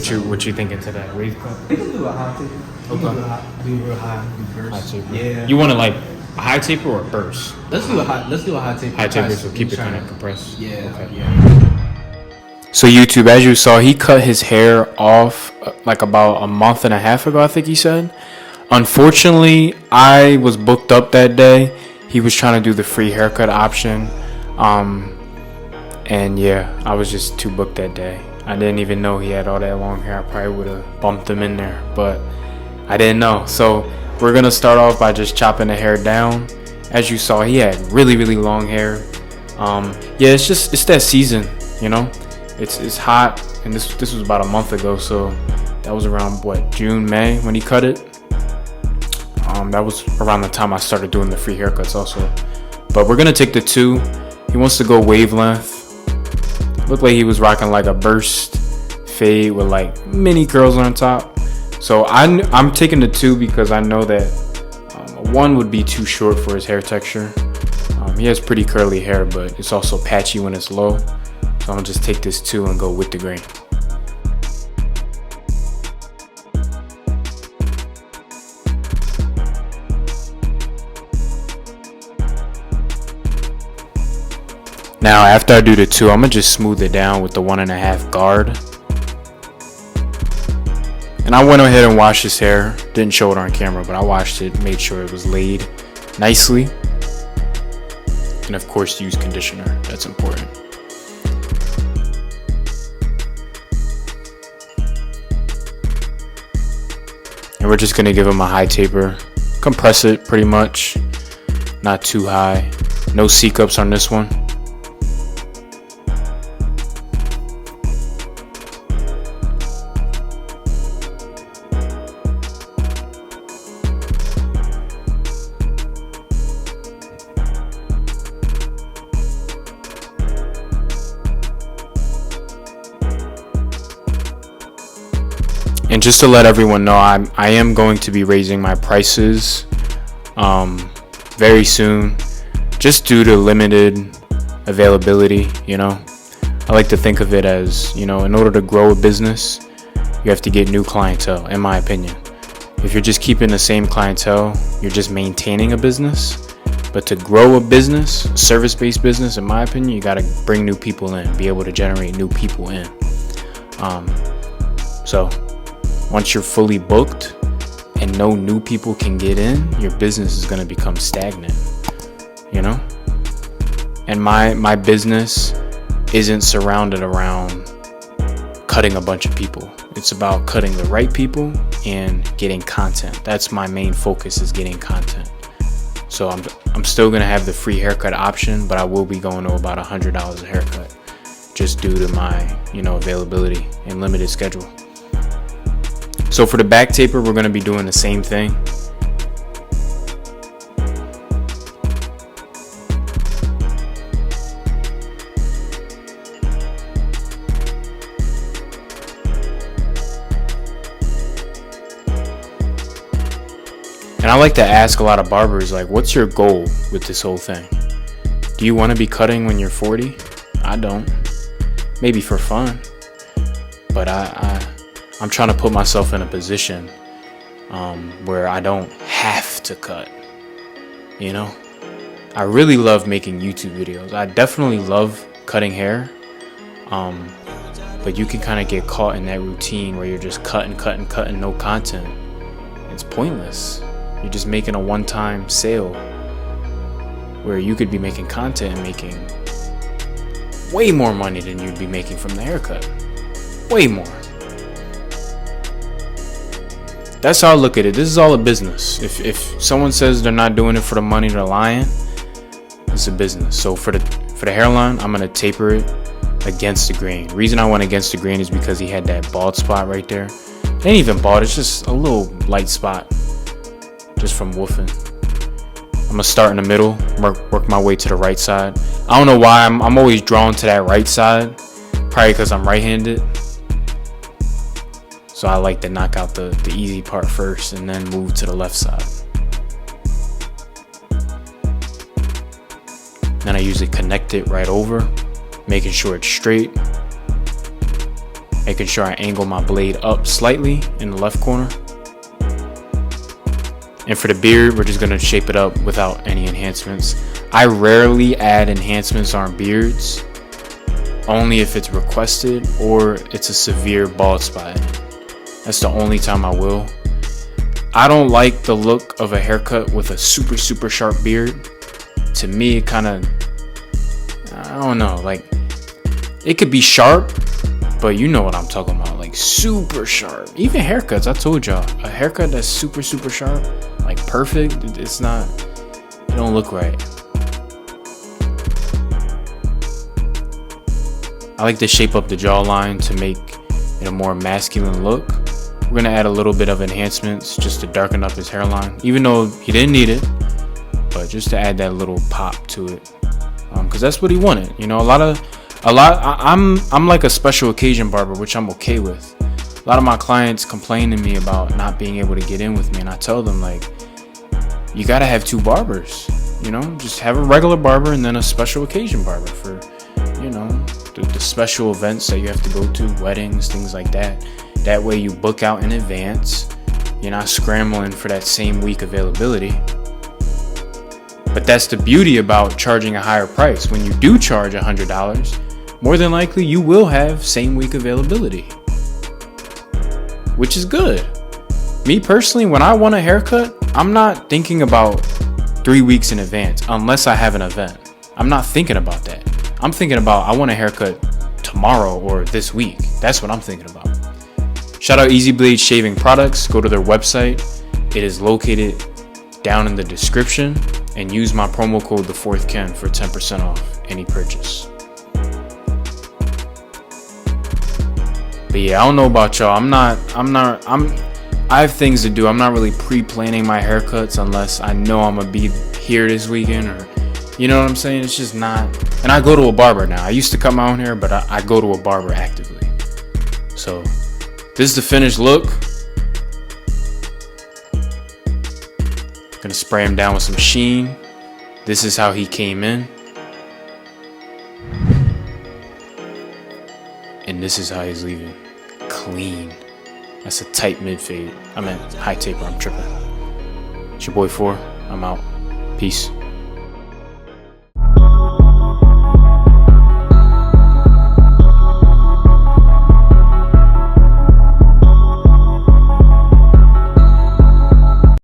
What you thinking today? Wave cut? We can do a high taper. Okay. Do real high, do burst. High taper. Yeah. You want to like a high taper or a burst? Let's do a high taper. High taper, so keep it kind of compressed. Yeah. Okay. Yeah. So YouTube, as you saw, he cut his hair off like about a month and a half ago, I think he said. Unfortunately, I was booked up that day. He was trying to do the free haircut option. And yeah, I was just too booked that day. I didn't even know he had all that long hair. I probably would have bumped him in there, but I didn't know. So we're gonna start off by just chopping the hair down. As you saw, he had really long hair. Yeah, it's that season, you know. It's hot, and this was about a month ago, so that was around what, June, May when he cut it. That was around the time I started doing the free haircuts also. But we're gonna take the 2. He wants to go wavelength. Looked like he was rocking like a burst fade with like mini curls on top. So I'm taking the 2 because I know that 1 would be too short for his hair texture. He has pretty curly hair, but it's also patchy when it's low. So I'm gonna just take this 2 and go with the grain. Now after I do the 2, I'm gonna just smooth it down with the 1.5 guard. And I went ahead and washed his hair. Didn't show it on camera, but I washed it, made sure it was laid nicely. And of course, use conditioner. That's important. And we're just gonna give him a high taper. Compress it pretty much. Not too high. No C-cups on this one. And just to let everyone know, I am going to be raising my prices very soon, just due to limited availability. You know, I like to think of it as, you know, in order to grow a business, you have to get new clientele, in my opinion. If you're just keeping the same clientele, you're just maintaining a business. But to grow a business, a service-based business, in my opinion, you got to bring new people in, be able to generate new people in. So once you're fully booked and no new people can get in, your business is going to become stagnant, you know? And my business isn't surrounded around cutting a bunch of people. It's about cutting the right people and getting content. That's my main focus, is getting content. So I'm still going to have the free haircut option, but I will be going to about $100 a haircut just due to my, you know, availability and limited schedule. So for the back taper, we're going to be doing the same thing. And I like to ask a lot of barbers, like, what's your goal with this whole thing? Do you want to be cutting when you're 40? I don't. Maybe for fun. But I'm trying to put myself in a position where I don't have to cut, you know? I really love making YouTube videos. I definitely love cutting hair, but you can kind of get caught in that routine where you're just cutting, no content. It's pointless. You're just making a one-time sale where you could be making content and making way more money than you'd be making from the haircut. Way more. That's how I look at it. This is all a business. If someone says they're not doing it for the money, they're lying. It's a business. So for the hairline, I'm gonna taper it against the grain. The reason I went against the grain is because he had that bald spot right there. It ain't even bald. It's just a little light spot, just from woofing. I'm gonna start in the middle, work my way to the right side. I don't know why I'm always drawn to that right side. Probably because I'm right-handed. So I like to knock out the easy part first and then move to the left side. Then I usually connect it right over, making sure it's straight. making sure I angle my blade up slightly in the left corner. And for the beard, we're just gonna shape it up without any enhancements. I rarely add enhancements on beards, only if it's requested or it's a severe bald spot. That's the only time I will. I don't like the look of a haircut with a super sharp beard. To me, it kind of, I don't know, like, it could be sharp, but you know what I'm talking about, like super sharp. Even haircuts, I told y'all, a haircut that's super sharp, like perfect, it's not, it don't look right. I like to shape up the jawline to make it a more masculine look. We're gonna add a little bit of enhancements just to darken up his hairline, even though he didn't need it, but just to add that little pop to it, because that's what he wanted. You know, I'm like a special occasion barber, which I'm okay with. A lot of my clients complain to me about not being able to get in with me, and I tell them, like, you gotta have two barbers. You know, just have a regular barber and then a special occasion barber for, you know, the special events that you have to go to, weddings, things like that. That way you book out in advance. You're not scrambling for that same week availability. But that's the beauty about charging a higher price. When you do charge $100, more than likely you will have same week availability, which is good. Me personally, when I want a haircut, I'm not thinking about 3 weeks in advance unless I have an event. I'm not thinking about that. I'm thinking about, I want a haircut tomorrow or this week. That's what I'm thinking about. Shout out Easy Blade Shaving Products. Go to their website. It is located down in the description, and use my promo code The4thKen for 10% off any purchase. But yeah, I don't know about y'all. I have things to do. I'm not really pre-planning my haircuts unless I know I'm gonna be here this weekend, or, you know what I'm saying? It's just not. And I go to a barber now. I used to cut my own hair, but I go to a barber actively. So this is the finished look. Gonna spray him down with some sheen. This is how he came in. And this is how he's leaving. Clean. That's a tight mid fade. I meant high taper, I'm tripping. It's your boy 4. I'm out. Peace.